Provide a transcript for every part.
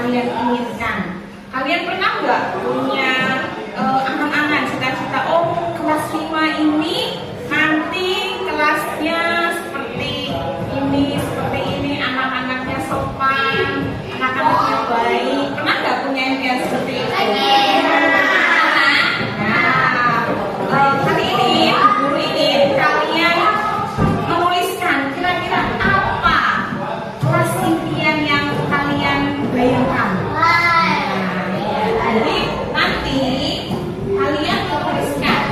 kalian inginkan? Kalian pernah nggak punya angan-angan, cita-cita, oh kelas 5 ini nanti kelasnya seperti ini, anak-anaknya sopan, anak-anaknya baik. Pernah nggak punya impian seperti itu? Kali ini guru ingin kalian menuliskan kira-kira apa kelas impian yang kalian bayangkan. Jadi nanti kalian tuliskan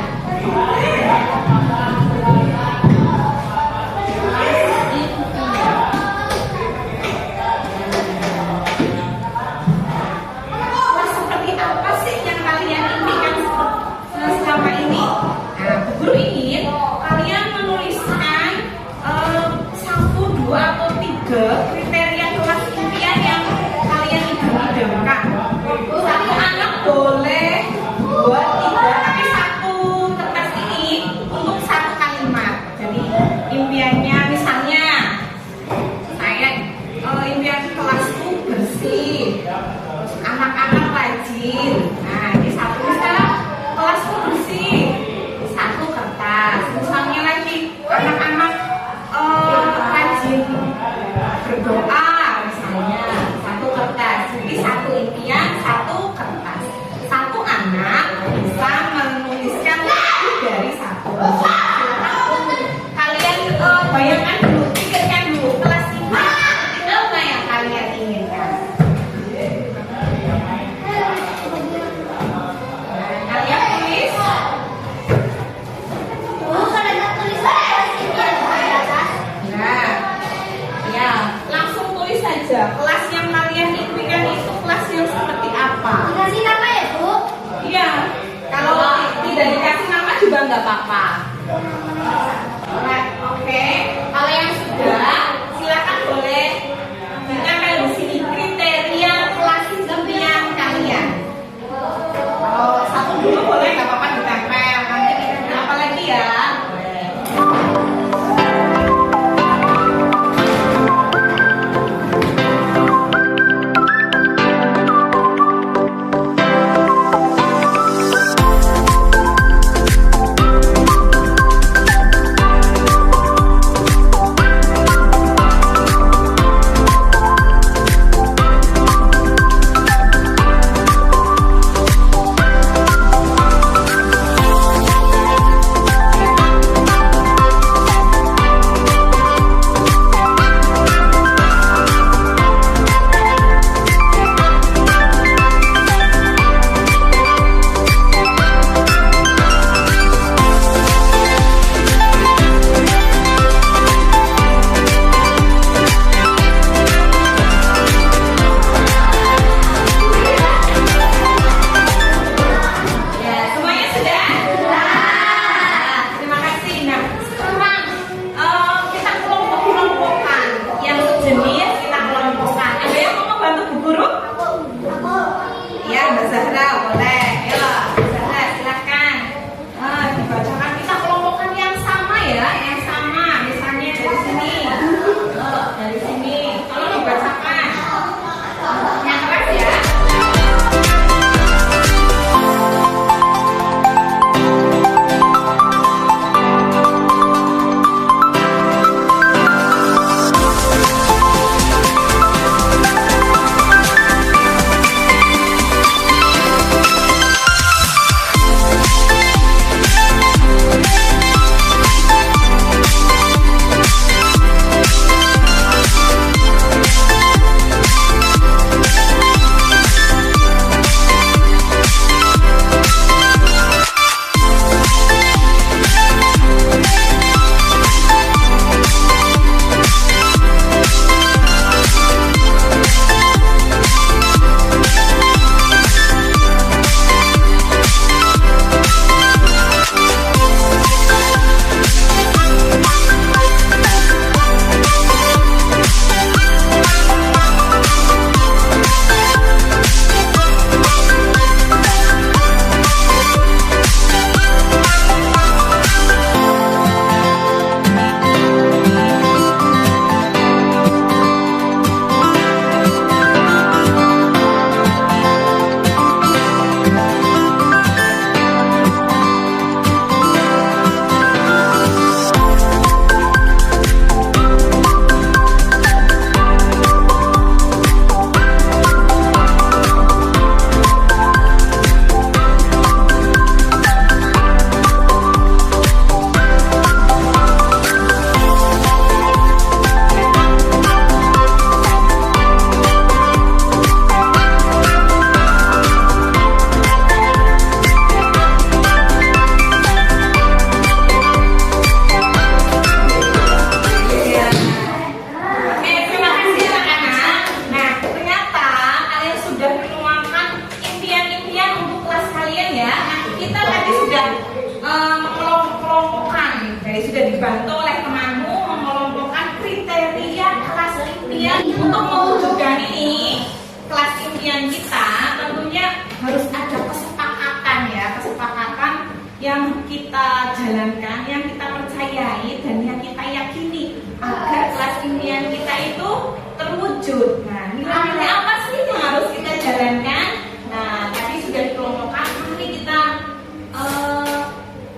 untuk mewujudkan ini kelas impian kita tentunya harus ada kesepakatan ya, kesepakatan yang kita jalankan, yang kita percayai dan yang kita yakini agar kelas impian kita itu terwujud. Nah, nilai-nilai apa sih yang harus kita jalankan? Nah, tadi sudah dikelompokkan, mari kita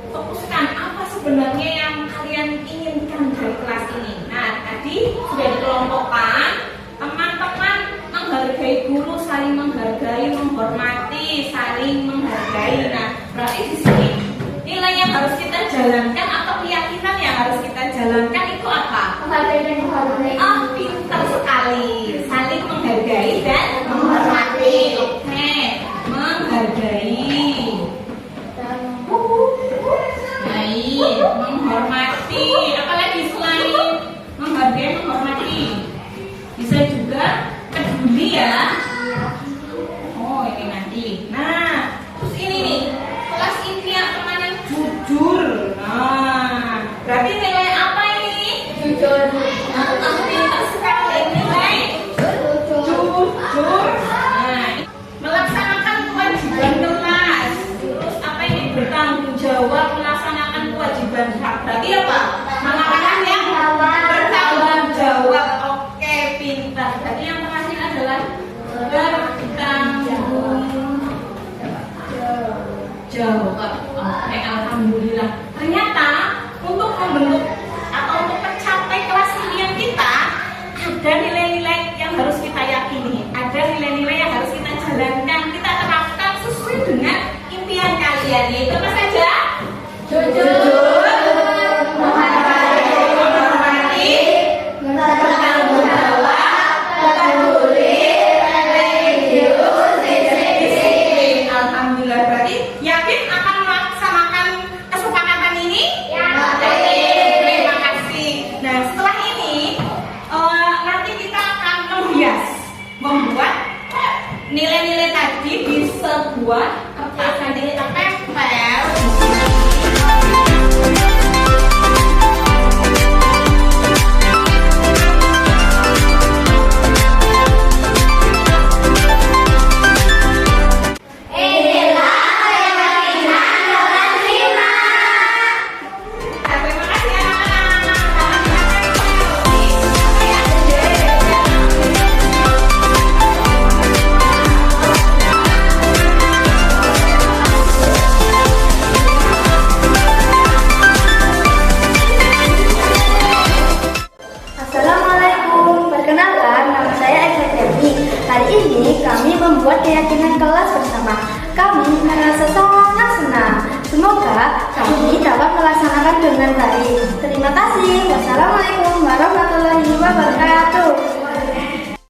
fokuskan apa sebenarnya yang kalian inginkan dari kelas ini. Nah, tadi sudah dikelompokkan, teman-teman menghargai guru, saling menghargai, menghormati, saling menghargai. Nah, berarti di sini nilai yang harus kita jalankan atau keyakinan yang harus kita jalankan itu apa? Menghargai dan menghormati. Oh, pintar sekali. Saling menghargai dan menghormati. Oke, menghargai. Baik, menghormati. Apalagi selain menghargai, menghormati? Bisa juga peduli ya. Oh, ini nanti. Nah, terus ini nih, kelas impian teman yang jujur. Nah, berarti nilai apa ini? Jujur. Pintar sekali, nilai jujur. Nah, melaksanakan kewajiban kelas. Terus apa ini? Bertanggung jawab melaksanakan kewajiban. Berarti apa? Melaksanakan yang bertanggung jawab. Oke, pintar. Berarti yang terakhir adalah bertanggung jawab. Oke, alhamdulillah. Ternyata untuk membentuk atau untuk mencapai kelas impian kita ada nilai-nilai yang harus kita yakini, ada nilai-nilai yang harus kita jalankan, kita terapkan sesuai dengan impian kalian. Yaitu apa saja? Jujur, menghormati, bertanggung jawab, peduli, religius, disiplin. Alhamdulillah, berarti yakin akan melaksanakan kesepakatan ini? Terima kasih. Nah, setelah ini nanti kita akan membuat nilai-nilai tadi di sebuah kertas. Nanti kita tempel. Terima kasih Assalamualaikum, perkenalkan nama saya Aisyah Devi. Hari ini kami membuat keyakinan kelas bersama. Kami merasa sangat senang. Semoga kami dapat melaksanakan dengan baik. Terima kasih. Wassalamualaikum warahmatullahi wabarakatuh.